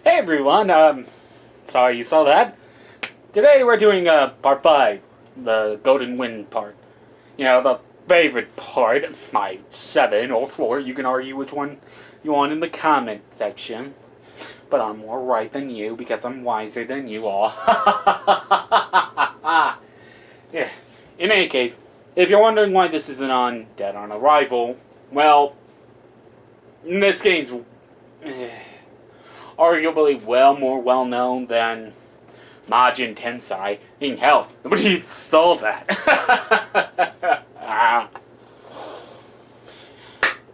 Hey everyone, sorry you saw that. Today we're doing part 5, the Golden Wind part. You know, the favorite part, my 7 or 4, you can argue which one you want in the comment section. But I'm more right than you because I'm wiser than you all. Yeah. In any case, if you're wondering why this isn't on Dead on Arrival, well, this game's arguably more well known than Majin Tensei. In hell, nobody saw that.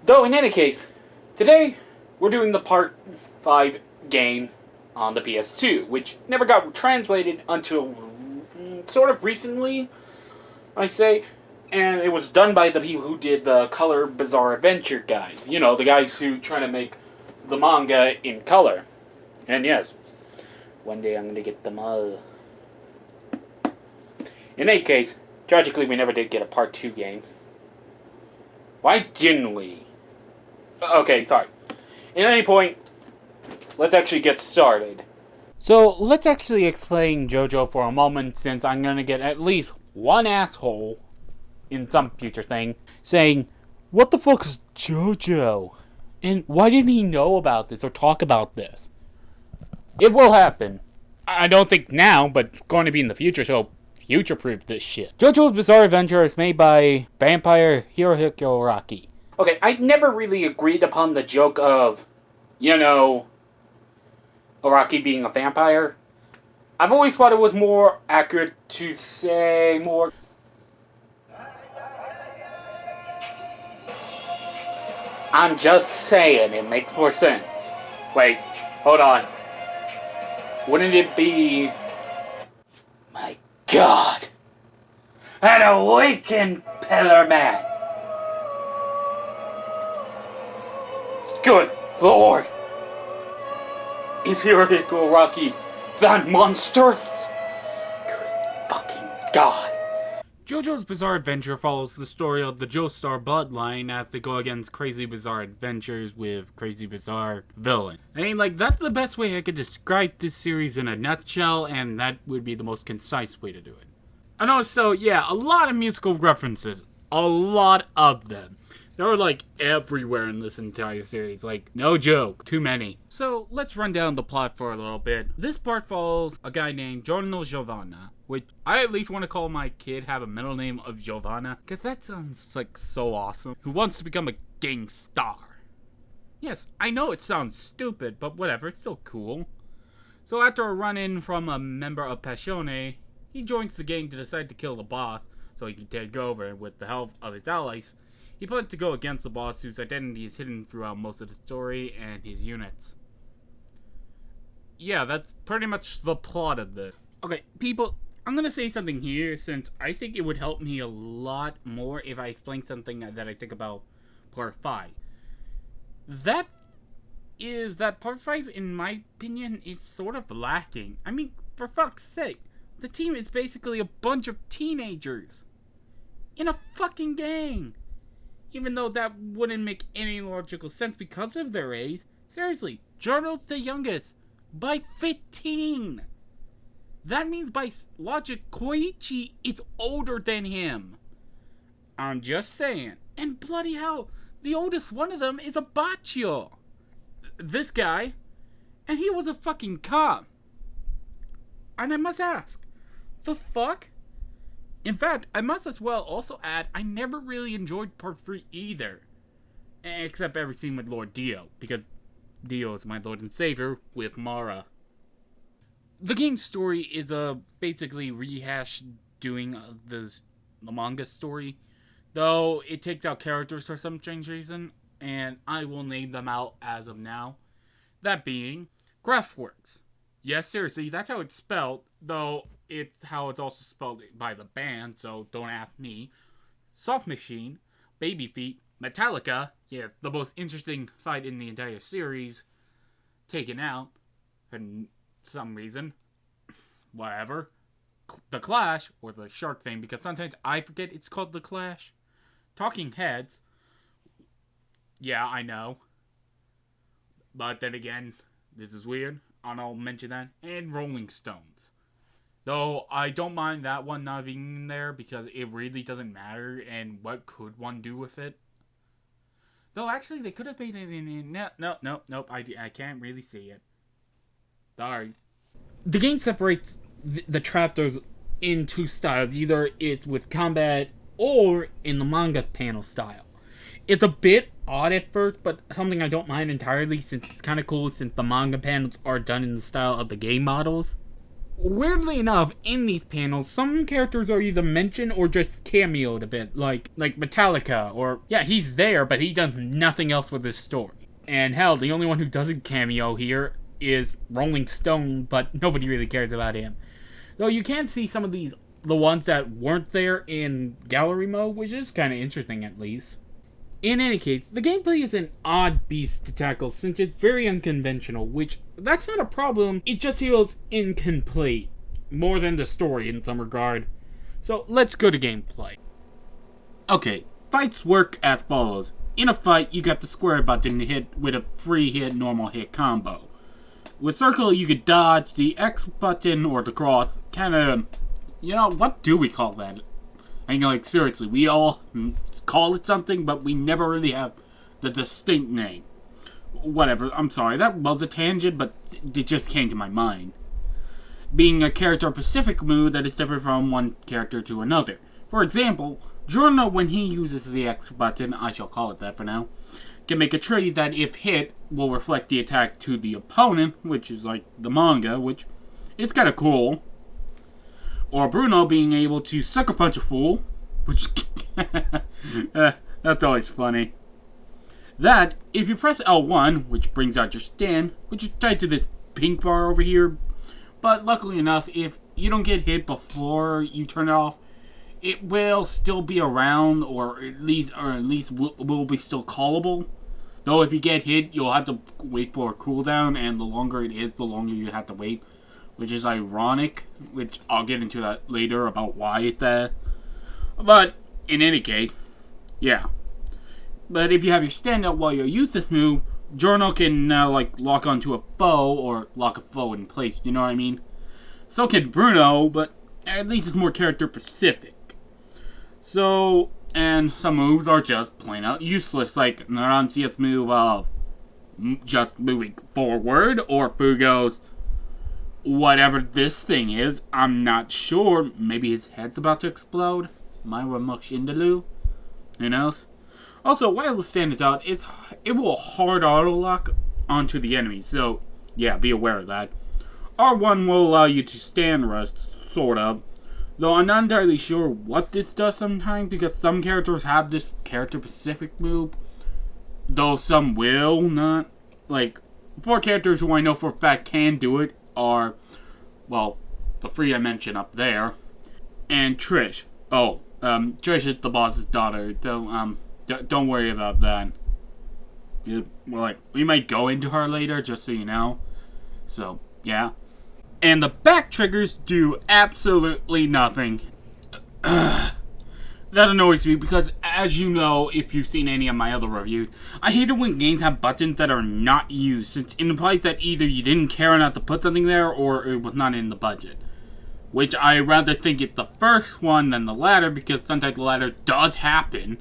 Though, in any case, today we're doing the Part 5 game on the ps2, which never got translated until sort of recently, I say. And it was done by the people who did the Color Bizarre Adventure guys. You know, the guys who try to make the manga in color. And yes, one day I'm going to get them all. In any case, tragically we never did get a part 2 game. Why didn't we? Okay, sorry. In any point, let's actually get started. So, let's actually explain JoJo for a moment, since I'm going to get at least one asshole in some future thing saying, what the fuck is JoJo? And why didn't he know about this or talk about this? It will happen. I don't think now, but it's going to be in the future, so future-proof this shit. JoJo's Bizarre Adventure is made by Vampire Hirohiko Araki. Okay, I never really agreed upon the joke of, you know, Araki being a vampire. I've always thought it was more accurate to say more... I'm just saying, it makes more sense. Wait, hold on. Wouldn't it be... My God! An awakened Pillar Man! Good Lord! Is Hirohiko Araki that monstrous? Good fucking God! JoJo's Bizarre Adventure follows the story of the Joestar bloodline as they go against crazy bizarre adventures with crazy bizarre villain. I mean, like, that's the best way I could describe this series in a nutshell, and that would be the most concise way to do it. I know, so yeah, a lot of musical references. A lot of them. They're like everywhere in this entire series, like, no joke, too many. So, let's run down the plot for a little bit. This part follows a guy named Giorno Giovanna, which I at least want to call my kid have a middle name of Giovanna, because that sounds like so awesome, who wants to become a gang star. Yes, I know it sounds stupid, but whatever, it's still cool. So after a run-in from a member of Passione, he joins the gang to decide to kill the boss, so he can take over with the help of his allies. He plans to go against the boss, whose identity is hidden throughout most of the story, and his units. Yeah, that's pretty much the plot of this. Okay, people, I'm gonna say something here, since I think it would help me a lot more if I explain something that I think about Part 5. That Part 5, in my opinion, is sort of lacking. I mean, for fuck's sake, the team is basically a bunch of teenagers in a fucking gang. Even though that wouldn't make any logical sense because of their age. Seriously, Giorno's the youngest by 15. That means by logic, Koichi is older than him. I'm just saying. And bloody hell, the oldest one of them is a Baccio. This guy. And he was a fucking cop. And I must ask, the fuck? In fact, I must as well also add, I never really enjoyed Part 3 either. Except every scene with Lord Dio, because Dio is my Lord and Savior with Mara. The game's story is a basically rehash doing the manga story, though it takes out characters for some strange reason, and I will name them out as of now. That being, Kraftwerks. Yes, seriously, that's how it's spelled, though it's how it's also spelled by the band, so don't ask me. Soft Machine, Baby Feet, Metallica, yeah, the most interesting fight in the entire series, taken out, for some reason, whatever. The Clash, or the shark thing, because sometimes I forget it's called The Clash. Talking Heads, yeah, I know. But then again, this is weird. and I'll mention that, and Rolling Stones. Though I don't mind that one not being in there because it really doesn't matter, and what could one do with it? Though actually they could have made it in nope, I can't really see it. Sorry. The game separates the chapters in two styles. Either it's with combat or in the manga panel style. It's a bit odd at first, but something I don't mind entirely since it's kind of cool since the manga panels are done in the style of the game models. Weirdly enough, in these panels, some characters are either mentioned or just cameoed a bit, like Metallica, or yeah, he's there, but he does nothing else with his story. And hell, the only one who doesn't cameo here is Rolling Stone, but nobody really cares about him. Though you can see some of the ones that weren't there in gallery mode, which is kind of interesting at least. In any case, the gameplay is an odd beast to tackle since it's very unconventional, which, that's not a problem, it just feels incomplete, more than the story in some regard. So, let's go to gameplay. Okay, fights work as follows. In a fight, you got the square button to hit with a free hit, normal hit combo. With circle, you could dodge, the X button or the cross, kinda, what do we call that? I mean, like, seriously, we all call it something, but we never really have the distinct name. Whatever, I'm sorry, that was a tangent, but it just came to my mind. Being a character-specific move that is different from one character to another. For example, Giorno, when he uses the X button, I shall call it that for now, can make a tree that, if hit, will reflect the attack to the opponent, which is like the manga, which is kind of cool. Or Bruno being able to sucker punch a fool, which that's always funny. That, if you press L1, which brings out your stand, which is tied to this pink bar over here, but luckily enough, if you don't get hit before you turn it off, it will still be around, or at least will be still callable. Though if you get hit, you'll have to wait for a cooldown, and the longer it is, the longer you have to wait, which is ironic, which I'll get into that later about why it's that. But, in any case, yeah. But if you have your stand up while you use this move, Giorno can now, lock onto a foe, or lock a foe in place, you know what I mean? So can Bruno, but at least it's more character-specific. So, and some moves are just plain out useless, like the non-CS move of just moving forward, or Fugo's whatever this thing is, I'm not sure. Maybe his head's about to explode. Myra Mushindaloo. Who knows? Also, while the stand is out, it will hard auto lock onto the enemy. So, yeah, be aware of that. R1 will allow you to stand rest, sort of. Though I'm not entirely sure what this does sometimes, because some characters have this character-specific move. Though some will not. Like, 4 characters who I know for a fact can do it are, well, the 3 I mentioned up there, and Trish. Oh, Trish is the boss's daughter, so, don't worry about that. We might go into her later, just so you know. So, yeah. And the back triggers do absolutely nothing. That annoys me because, as you know, if you've seen any of my other reviews, I hate it when games have buttons that are not used, since it implies that either you didn't care enough to put something there, or it was not in the budget. Which I rather think it's the first one than the latter, because sometimes the latter does happen.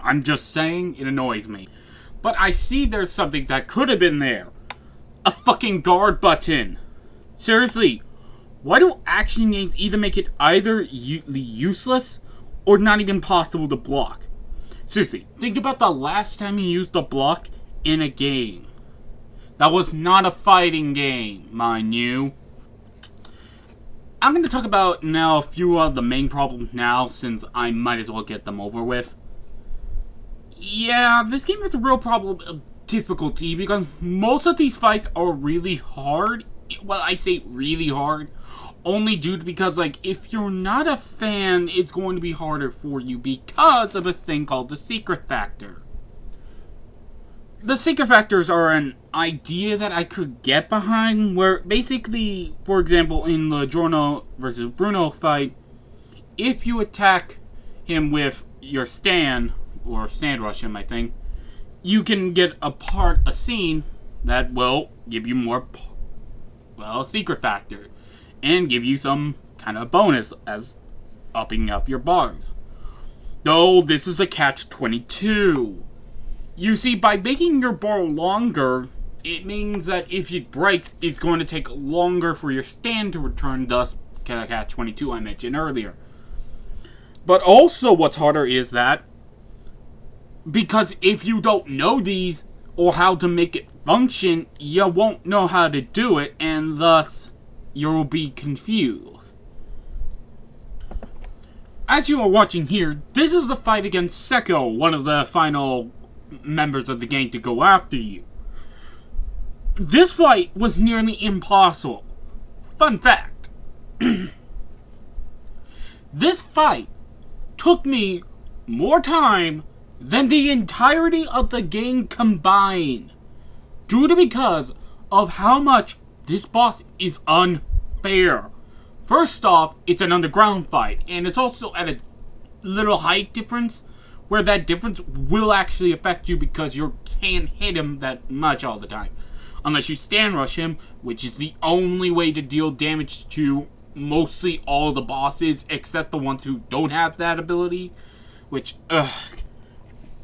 I'm just saying, it annoys me. But I see there's something that could have been there. A fucking guard button. Seriously, why do action games either make it either useless or not even possible to block? Seriously, think about the last time you used a block in a game. That was not a fighting game, mind you. I'm going to talk about now a few of the main problems now, since I might as well get them over with. Yeah, this game has a real problem of difficulty, because most of these fights are really hard. Well, I say really hard, only due to because, if you're not a fan, it's going to be harder for you because of a thing called the secret factor. The secret factors are an idea that I could get behind, where basically, for example, in the Giorno versus Bruno fight, if you attack him with your stand, or stand rush him, I think, you can get a scene that will give you more, well, secret factor, and give you some kind of bonus as upping up your bars. Though this is a catch-22. You see, by making your bar longer, it means that if it breaks, it's going to take longer for your stand to return, thus catch-22 I mentioned earlier. But also what's harder is that, because if you don't know these, or how to make it function, you won't know how to do it, and thus, you'll be confused. As you are watching here, this is the fight against Sekko, one of the final members of the gang to go after you. This fight was nearly impossible. Fun fact. This fight took me more time than the entirety of the game combined. Due to because of how much this boss is unfair. First off, it's an underground fight, and it's also at a little height difference, where that difference will actually affect you because you can't hit him that much all the time. Unless you stand rush him, which is the only way to deal damage to mostly all the bosses, except the ones who don't have that ability, which, ugh.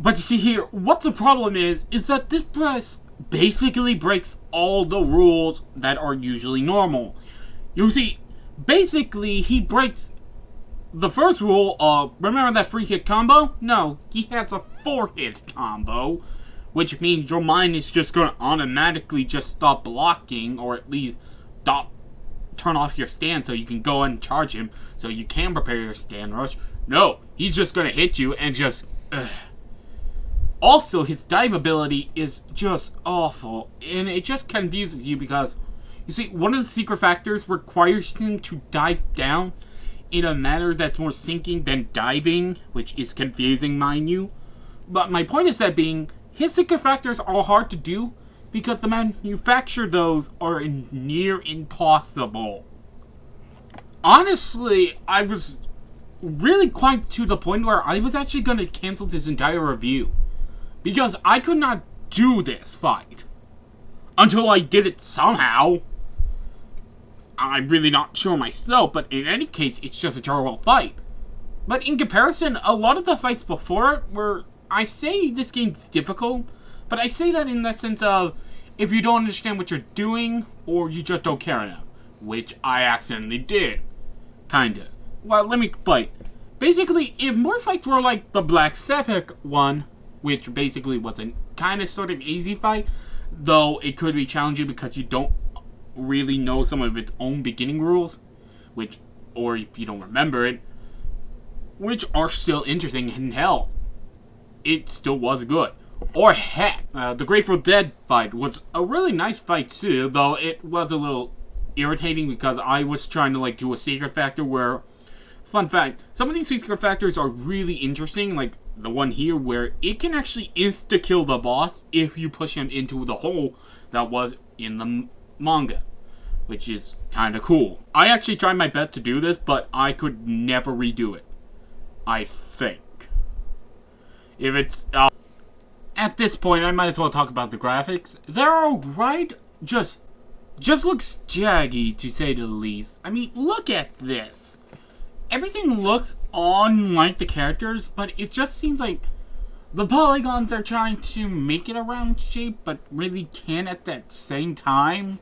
But you see here, what the problem is that this boss basically breaks all the rules that are usually normal. You see, basically, he breaks the first rule of, remember that 3-hit combo? No, he has a 4-hit combo, which means your mind is just going to automatically just stop blocking, or at least turn off your stand so you can go and charge him, so you can prepare your stand rush. No, he's just going to hit you and just... Also, his dive ability is just awful, and it just confuses you because, you see, one of the secret factors requires him to dive down in a manner that's more sinking than diving, which is confusing, mind you. But my point is that being, his secret factors are hard to do because the manufacture those are near impossible. Honestly, I was really quite to the point where I was actually going to cancel this entire review. Because I could not do this fight. Until I did it somehow. I'm really not sure myself, but in any case, it's just a terrible fight. But in comparison, a lot of the fights before it were, I say this game's difficult, but I say that in the sense of, if you don't understand what you're doing, or you just don't care enough. Which I accidentally did. Kinda. Well, let me explain. Basically, if more fights were like the Black Sephic one, which basically was a kind of sort of easy fight, though it could be challenging because you don't really know some of its own beginning rules, which, or if you don't remember it, which are still interesting, and hell, it still was good. Or heck, the Grateful Dead fight was a really nice fight too, though it was a little irritating because I was trying to like do a secret factor where, fun fact, some of these secret factors are really interesting, like the one here where it can actually insta-kill the boss if you push him into the hole that was in the manga, which is kind of cool. I actually tried my best to do this, but I could never redo it, I think. If it's, at this point, I might as well talk about the graphics. They're alright, just looks jaggy, to say the least. I mean, look at this. Everything looks unlike the characters, but it just seems like the polygons are trying to make it a round shape, but really can't at that same time.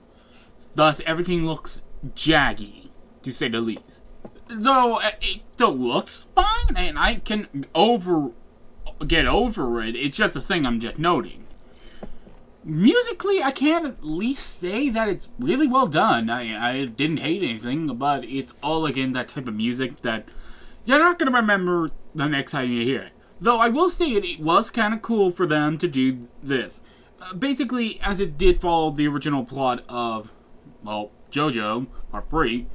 Thus, everything looks jaggy, to say the least. Though, it still looks fine, and I can get over it. It's just a thing I'm just noting. Musically, I can at least say that it's really well done. I didn't hate anything, but it's all, again, that type of music that you're not going to remember the next time you hear it. Though I will say it was kind of cool for them to do this. Basically, as it did follow the original plot of, well, JoJo, Part 3,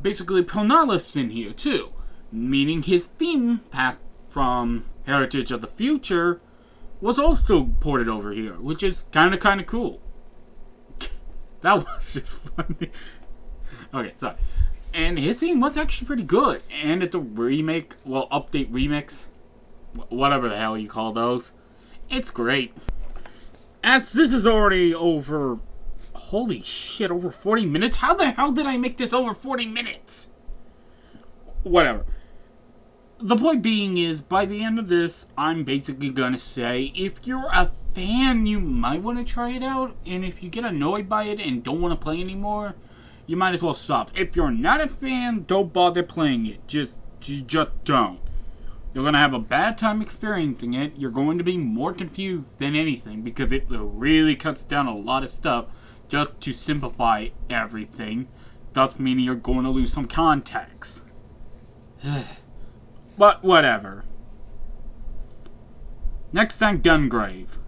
basically Polnareff's in here too. Meaning his theme path from Heritage of the Future was also ported over here, which is kind of cool. That was just funny. Okay, sorry. And his theme was actually pretty good. And it's a remake, well, update remix, whatever the hell you call those. It's great. as this is already over... Holy shit, over 40 minutes? How the hell did I make this over 40 minutes? Whatever. The point being is, by the end of this, I'm basically gonna say, if you're a fan, you might want to try it out, and if you get annoyed by it and don't want to play anymore, you might as well stop. If you're not a fan, don't bother playing it. Just don't. You're gonna have a bad time experiencing it. You're going to be more confused than anything, because it really cuts down a lot of stuff just to simplify everything, thus meaning you're going to lose some context. But whatever. Next time, Gungrave.